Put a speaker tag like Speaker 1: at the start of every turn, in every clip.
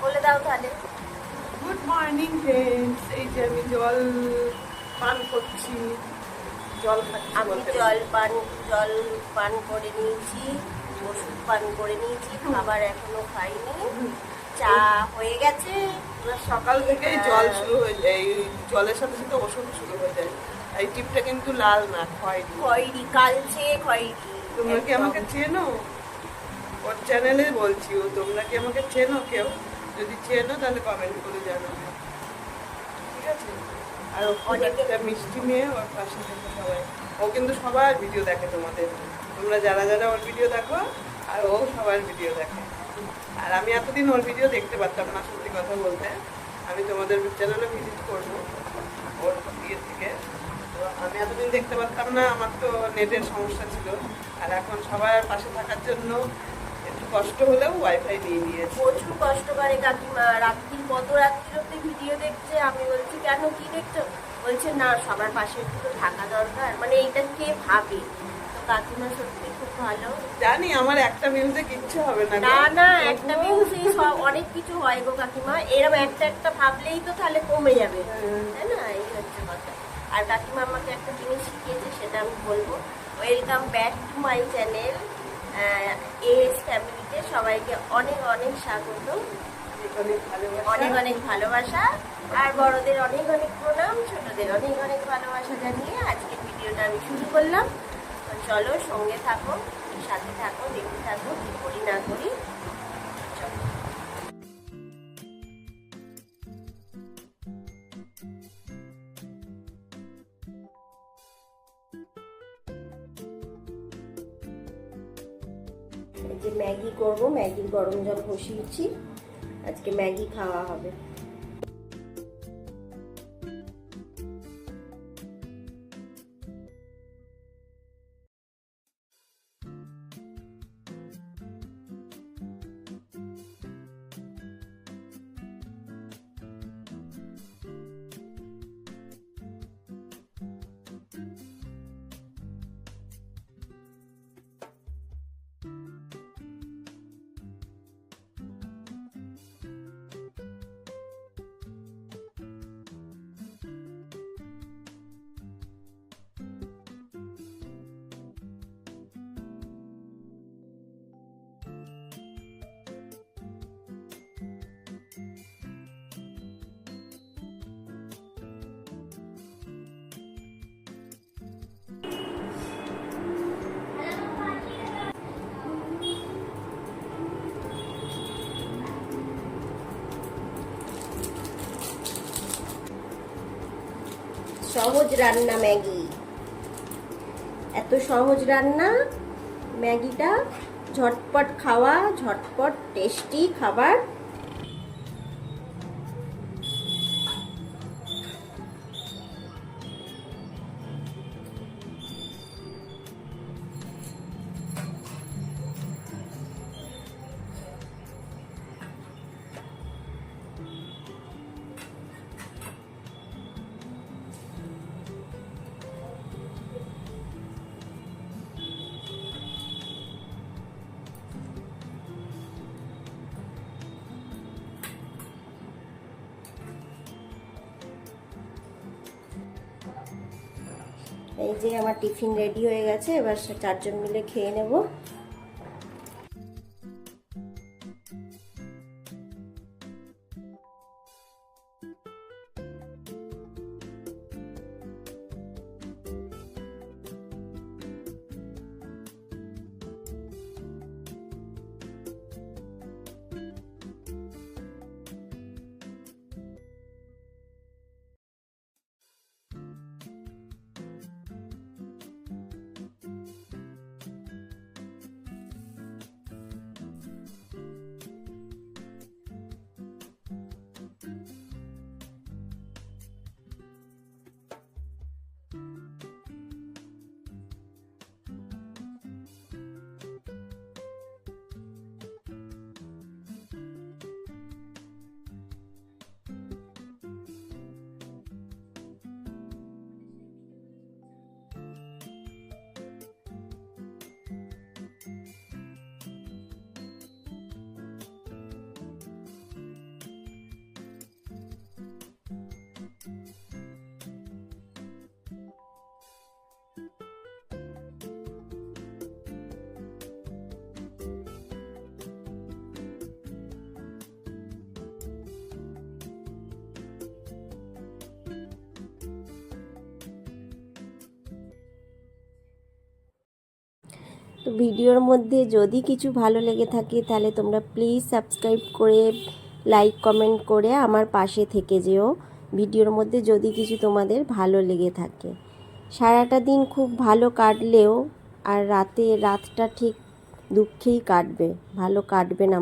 Speaker 1: বলে দাও তাহলে।
Speaker 2: Good morning friends. এই যে আমি জল পান করছি, জল খাচ্ছি
Speaker 1: আমি
Speaker 2: বলতে
Speaker 1: জল পান করে নিয়েছি, ওষুধ পান করে নিয়েছি, খাবার এখনো খাইনি। চা হয়ে গেছে।
Speaker 2: সকাল থেকেই জল শুরু হয়ে যায়, এই জলের সাথে সাথে ওষুধ শুরু হয়ে যায়। এই টিপটা কিন্তু লাল না, খয়েরি।
Speaker 1: খয়েরি, কালচে খয়েরি।
Speaker 2: তোমরা কি আমাকে চেনো? ওর চ্যানেলে বলছি, ও তোমরা কি আমাকে চেনো কেউ? যদি চেনো তাহলে কমেন্ট করে জানাবে, ঠিক আছে? আর ও অনেকটা মিষ্টি মেয়ে, ওর পাশে থেকে সবাই। ও কিন্তু সবার ভিডিও দেখে তোমাদের, তোমরা যারা যারা ওর ভিডিও দেখো, আর ও সবার ভিডিও দেখে। আর আমি এতদিন ওর ভিডিও দেখতে পারতাম না, সত্যি কথা বলতে। আমি তোমাদের চ্যানেলে ভিজিট করবো ওর ইয়ে থেকে, তো আমি এতদিন দেখতে পারতাম না, আমার তো নেটের সমস্যা ছিল। আর এখন সবার পাশে থাকার জন্য একটু কষ্ট হলেও ওয়াইফাই নিয়ে নিয়েছি।
Speaker 1: প্রচুর কষ্ট করে কাকিমা, রাত্রির কত রাত্রির অব্দি ভিডিও দেখছে। আমি বলছি কেন, কি দেখছো? বলছে না, সবার পাশে একটু তো থাকা দরকার, মানে এইটা কে ভাবে। তো কাকিমা সত্যি খুব ভালো।
Speaker 2: জানি আমার একটা মিউজিক ইচ্ছে হবে না,
Speaker 1: না না, একটা মিউজিক অনেক কিছু হয় গো কাকিমা, এরকম একটা একটা ভাবলেই তো তাহলে কমে যাবে, তাই না? এই হচ্ছে কথা। আর কাকিমা আমাকে একটা জিনিস শিখিয়েছে, সেটা আমি বলবো। Welcome back to my channel S ফ্যামিলিতে সবাইকে অনেক অনেক স্বাগত, অনেক অনেক ভালোবাসা। আর বড়দের অনেক অনেক প্রণাম, ছোটদের অনেক অনেক ভালোবাসা জানিয়ে আজকের ভিডিওটা আমি শুরু করলাম। তো চলো, সঙ্গে থাকো, সাথে থাকো, দেখতে থাকো, কি করি না করি। চলো। এই যে ম্যাগি করবো, ম্যাগির গরম জল বসিয়েছি, আজকে ম্যাগি খাওয়া হবে। সহজ রান্না ম্যাগি, এত সহজ রান্না ম্যাগিটা, ঝটপট খাওয়া, ঝটপট টেস্টি খাবার। এই যে আমার টিফিন রেডি হয়ে গেছে, এবার চারজন মিলে খেয়ে নেব। তো ভিডিওর মধ্যে যদি কিছু ভালো লেগে থাকে তাহলে তোমরা প্লিজ সাবস্ক্রাইব করে লাইক কমেন্ট করে আমার পাশে থেকে যেও। ভিডিওর মধ্যে যদি কিছু তোমাদের ভালো লেগে থাকে। সারাটা দিন খুব ভালো কাটলেও আর রাতটা ঠিক দুঃখেই কাটবে, ভালো কাটবে না।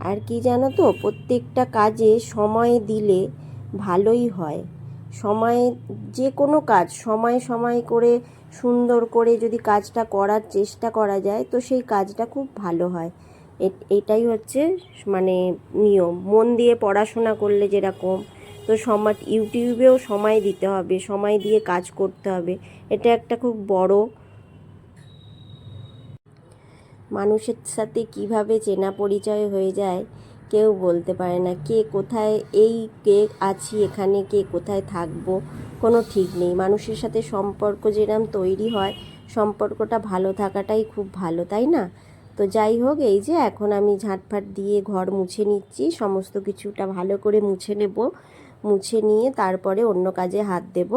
Speaker 1: আর কি জানো তো, প্রত্যেকটা কাজে সময় দিলে ভালোই হয়। সময়, যে কোনো কাজ সময় সময় করে সুন্দর করে যদি কাজটা করার চেষ্টা করা যায় তো সেই কাজটা খুব ভালো হয়। এটাই হচ্ছে মানে নিয়ম। মন দিয়ে পড়াশোনা করলে যেরকম, তো ইউটিউবেও সময় দিতে হবে, সময় দিয়ে কাজ করতে হবে। এটা একটা খুব বড়। মানুষের সাথে কিভাবে চেনা পরিচয় হয়ে যায় কেউ বলতে পারে না। কে কোথায়, কে আছি এখানে, কে কোথায় থাকবো কোনো ঠিক নেই। মানুষের সাথে সম্পর্ক যেরকম তৈরি হয়, সম্পর্কটা ভালো থাকাটাই খুব ভালো, তাই না? তো যাই হোক, এই যে এখন আমি ঝাঁটফাট দিয়ে ঘর মুছে নিচ্ছি, সমস্ত কিছুটা ভালো করে মুছে নেব। মুছে নিয়ে তারপরে অন্য কাজে হাত দেব,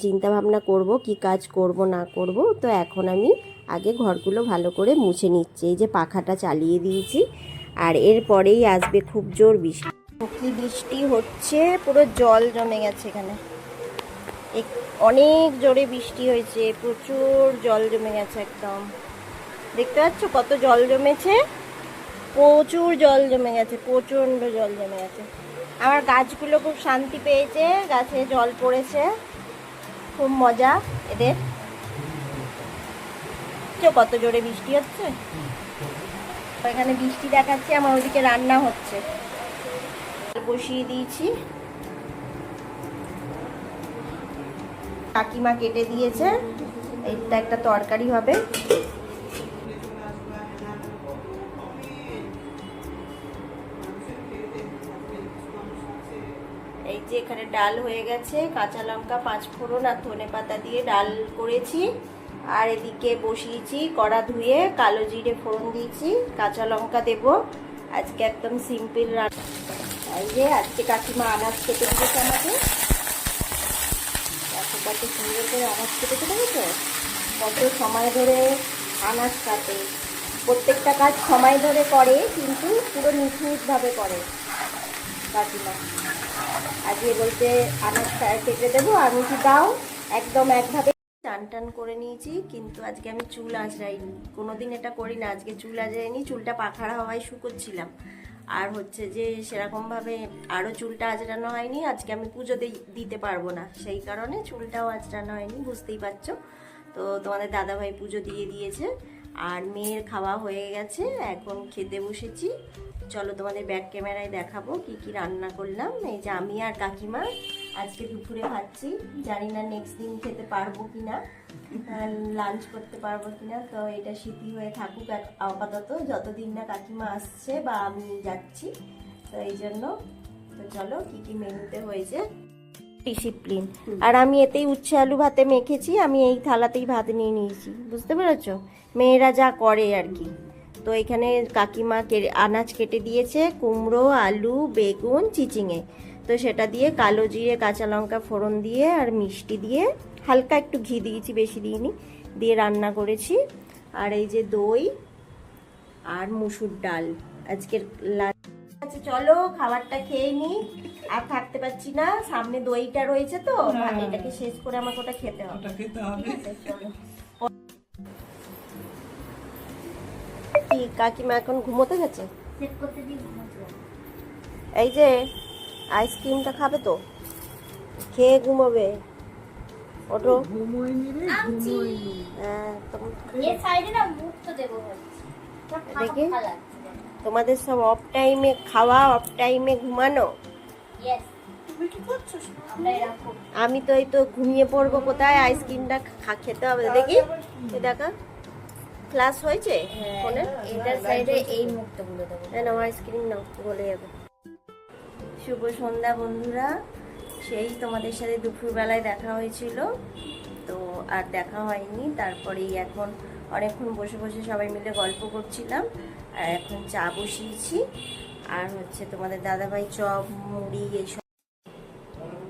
Speaker 1: চিন্তা ভাবনা করব কি কাজ করব না করব। তো এখন আমি আগে ঘরগুলো ভালো করে মুছে নিচ্ছি। এই যে পাখাটা চালিয়ে দিয়েছি, আর এরপরেই আসবে খুব জোর বৃষ্টি। কি বৃষ্টি হচ্ছে, পুরো জল জমে গেছে এখানে। অনেক জোরে বৃষ্টি হয়েছে, প্রচুর জল জমে গেছে একদম। দেখতে পাচ্ছ কত জল জমেছে, প্রচুর জল জমে গেছে, প্রচণ্ড জল জমে গেছে। আমার গাছগুলো খুব শান্তি পেয়েছে, গাছে জল পড়েছে, খুব মজা এদের। কত জোরে বৃষ্টি হচ্ছে, এখানে বৃষ্টি দেখাচ্ছে, আমার ওদিকে রান্না হচ্ছে, বসিয়ে দিয়েছি। কাকিমা কেটে দিয়েছে, এইটা একটা তরকারি হবে। এই যে এখানে ডাল হয়ে গেছে, কাঁচা লঙ্কা, পাঁচফোড়ন আর ধনেপাতা দিয়ে ডাল করেছি। আর এদিকে বসিয়েছি কড়া ধুয়ে, কালো জিরে ফোড়ন দিয়েছি, কাঁচা লঙ্কা দেব। আজকে একদম সিম্পল রান্না। এই যে আজকে কাকিমা আনাজ কেটে দিয়েছে আমাকে, কত সুন্দর করে আনাজ কেটে দেখেছো, কত সময় ধরে আনাজ কাটে। প্রত্যেকটা কাজ সময় ধরে করে, কিন্তু পুরো নিখুঁতভাবে করে কাকিমা। আজকে বলতে আনাজ কেটে দেবো, আমি কি দাও একদম একভাবে। টান টান করে নিয়েছি, কিন্তু আজকে আমি চুল আঁচড়াইনি, কোনোদিন এটা করি না। আজকে চুল আঁচড়াইনি, চুলটা পাখার হাওয়ায় শুকোচ্ছিলাম। আর হচ্ছে যে সেরকমভাবে আরও চুলটা আঁচড়ানো হয়নি। আজকে আমি পুজোতে দিতে পারবো না, সেই কারণে চুলটাও আঁচড়ানো হয়নি, বুঝতেই পারছো। তো তোমাদের দাদাভাই পুজো দিয়ে দিয়েছে, আর মেয়ের খাওয়া হয়ে গেছে, এখন খেতে বসেছি। চলো তোমাদের ব্যাক ক্যামেরায় দেখাবো কি কি রান্না করলাম। এই যে আমি আর কাকিমা আজকে দুপুরে খাচ্ছি, জানি না নেক্সট দিন খেতে পারবো কিনা, লাঞ্চ করতে পারবো কিনা। তো এটা স্মৃতি হয়ে থাকুক আপাতত, যতদিন না কাকিমা আসছে বা আমি যাচ্ছি। তো এই জন্য, তো চলো কি কি মেনুতে হয়েছে। ডিসিপ্লিন। আর আমি এতেই উচ্ছে আলু ভাতে মেখেছি, আমি এই থালাতেই ভাত নিয়ে নিয়েছি, বুঝতে পেরেছো, মেয়েরা যা করে আর কি। তো এখানে কাকিমা আনাজ কেটে দিয়েছে, কুমড়ো, আলু, বেগুন, চিচিঙে। তো সেটা দিয়ে কালো জিরে, কাঁচা লঙ্কা ফোড়ন দিয়ে আর মিষ্টি দিয়ে, হালকা একটু ঘি দিয়েছি, বেশি দিইনি, দিয়ে রান্না করেছি। আর এই যে দই আর মুসুর ডাল আজকের আচ্ছা চলো খাবারটা খেয়ে নিই, আর থাকতে পারছি না, সামনে দইটা রয়েছে তো, এটাকে শেষ করে আমাকে ওটা খেতে হবে। চলো। কাকিমা এখন ঘুমোতে গেছে, এই যে আইসক্রিমটা খাবে তো, খেয়ে ঘুমোবে। ওঠো, দেখি তোমাদের সব অফ টাইমে খাওয়া, অফ টাইমে ঘুমানো। আমি তো এই তো ঘুমিয়ে পড়বো কোথায়, আইসক্রিমটা খেতে হবে। দেখি দেখা ক্লাস হয়েছে ফোনে, এটার সাইডে এই মুখটা বলে দেবো, নাও আইসক্রিম নাও, বলে যাবে। শুভ সন্ধ্যা বন্ধুরা, সেই তোমাদের সাথে দুপুরবেলায় দেখা হয়েছিল, তো আর দেখা হয়নি। তারপরেই এখন অনেকক্ষণ বসে বসে সবাই মিলে গল্প করছিলাম, আর এখন চা বসিয়েছি। আর হচ্ছে তোমাদের দাদাভাই চপ মুড়ি এইসব,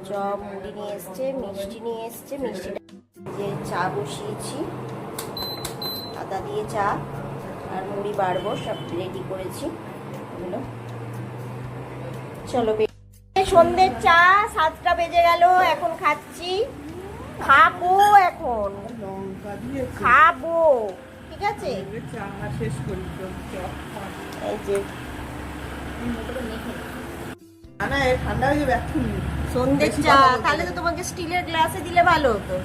Speaker 1: চপ মুড়ি নিয়ে এসছে, মিষ্টি নিয়ে এসছে, মিষ্টিটা যে চা বসিয়েছি। আদা দিয়ে চা আর মুড়ি বাড়বো, সব রেডি করেছি এগুলো। চলো সন্ধ্যের চা 7টা বেজে গেল, এখন খাচ্ছি, খাবো এখন,
Speaker 2: লঙ্কা দিয়ে
Speaker 1: খাবো, ঠিক আছে।
Speaker 2: চা শেষ করি তো।
Speaker 1: এই যে
Speaker 2: না এ ঠান্ডা হয়ে যাবে এখন।
Speaker 1: সন্ধ্যের চা, তাহলে তো তোমাকে স্টিলের গ্লাসে দিলে ভালো হতো।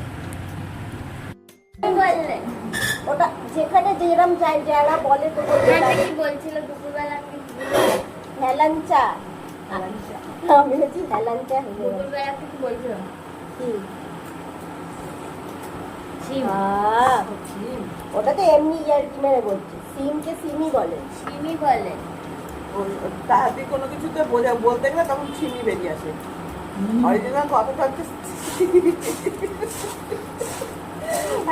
Speaker 1: ওটা যেখানে যেরকম যারা বলে তো
Speaker 3: বলছিল দুপুরবেলা
Speaker 1: হেলান চা, আমি বলছি হেলান চা।
Speaker 3: দুপুরবেলা থেকে বলছিল
Speaker 1: ওটা তো এমনি ইয়ার্কি মেরে বলছে, সিমকে সিমই বলে।
Speaker 3: সিমি বলে
Speaker 2: তাহাতে কোনো কিছুতে বলতে গেলে তখন ছিমি বেরিয়ে আসে। অরিজিনাল কথাটা হচ্ছে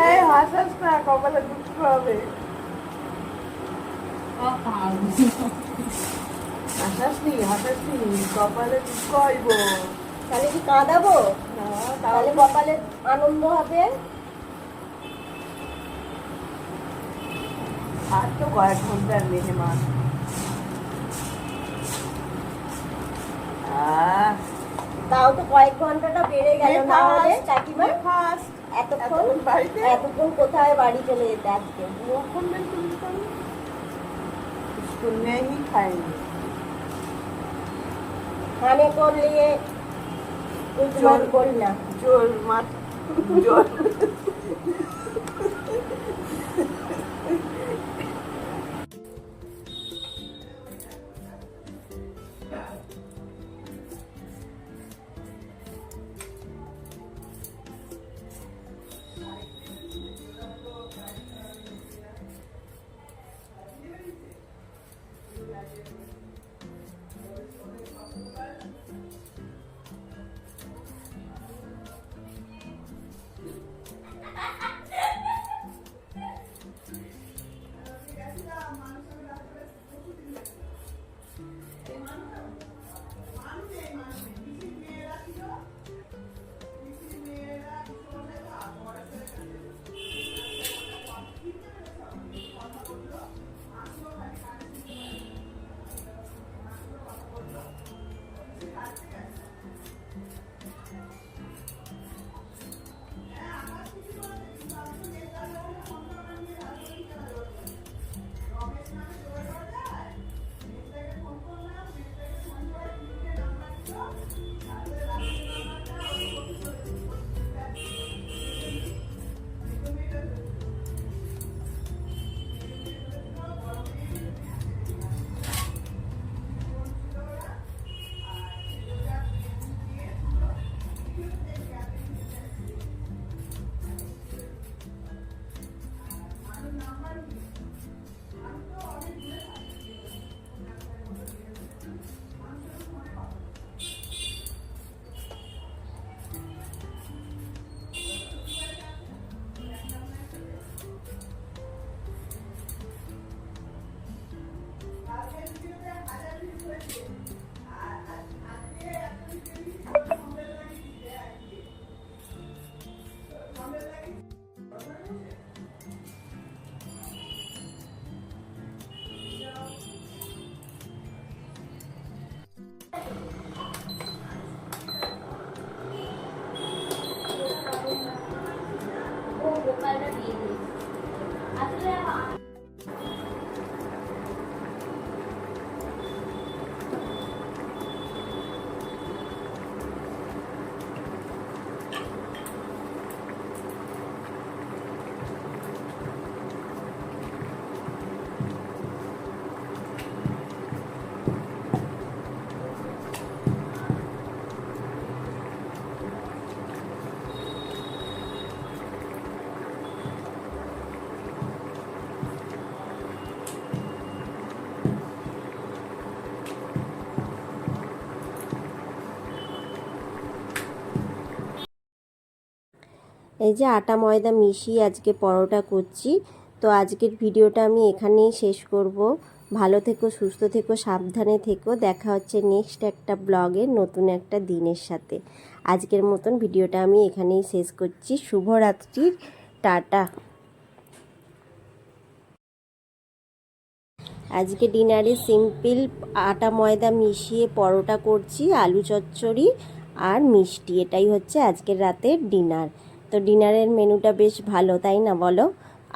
Speaker 2: এই হাসাস না, কপালে দুঃখ হবে। হাসাসনি কপালে দুঃখ হইব।
Speaker 1: তাহলে কি কাঁদাবো? তাহলে কপালে আনন্দ হবে।
Speaker 2: আর তো কয়েক ঘন্টার মেহমান।
Speaker 1: তাও তো কয়েক ঘন্টাটা বেড়ে গেল, না হলে কাকিমা
Speaker 2: ফার্স্ট
Speaker 1: এতক্ষণ কোথায় বাড়ি চলে যেতে আজকে।
Speaker 2: स्कूल में ही खाएंगे।
Speaker 1: खाने को लिए कुछ मत बोलना।
Speaker 2: जोर मत जोर
Speaker 3: গোপালটা দিয়ে দিই আসলে
Speaker 1: এই যে আটা ময়দা মিশিয়ে আজকে পরোটা করছি। তো আজকের ভিডিওটা আমি এখানেই শেষ করব। ভালো থেকো, সুস্থ থেকো, সাবধানে থেকো। দেখা হচ্ছে নেক্সট একটা ব্লগে নতুন একটা দিনের সাথে। আজকের মতন ভিডিওটা আমি এখানেই শেষ করছি। শুভরাত্রির টাটা। আজকে ডিনারে সিম্পল আটা ময়দা মিশিয়ে পরোটা করছি, আলু চচ্চড়ি আর মিষ্টি, এটাই হচ্ছে আজকের রাতের ডিনার। তো ডিনারের মেনুটা বেশ ভালো, তাই না বলো?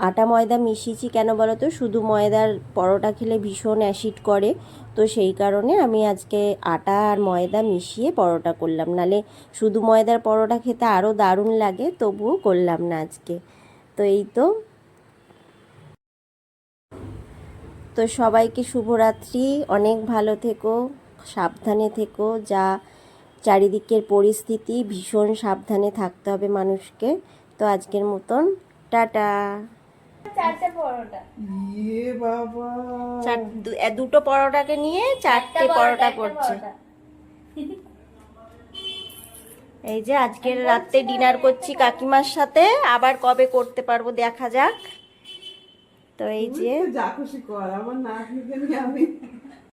Speaker 1: আটা ময়দা মিশিয়েছি কেন বলো তো, শুধু ময়দার পরোটা খেলে ভীষণ অ্যাসিড করে, তো সেই কারণে আমি আজকে আটা আর ময়দা মিশিয়ে পরোটা করলাম। নালে শুধু ময়দার পরোটা খেতে আরও দারুণ লাগে, তবুও করলাম না আজকে। তো এই তো সবাইকে শুভরাত্রি, অনেক ভালো থেকো, সাবধানে থেকো। যা চারিদিকের পরিস্থিতি, ভীষণ সাবধানে থাকতে হবে মানুষকে। তো আজকের মতন টাটা।
Speaker 3: 4টে পরোটা।
Speaker 2: ইয়ে বাবা,
Speaker 1: দুটো পরোটাকে নিয়ে 4টে পরোটা করছে। এই যে আজকের রাতে ডিনার করছি কাকিমার সাথে, আবার কবে করতে পারবো দেখা যাক। তো এই যে
Speaker 2: যা খুশি কর, আমার নাতনিকে নিয়ে আমি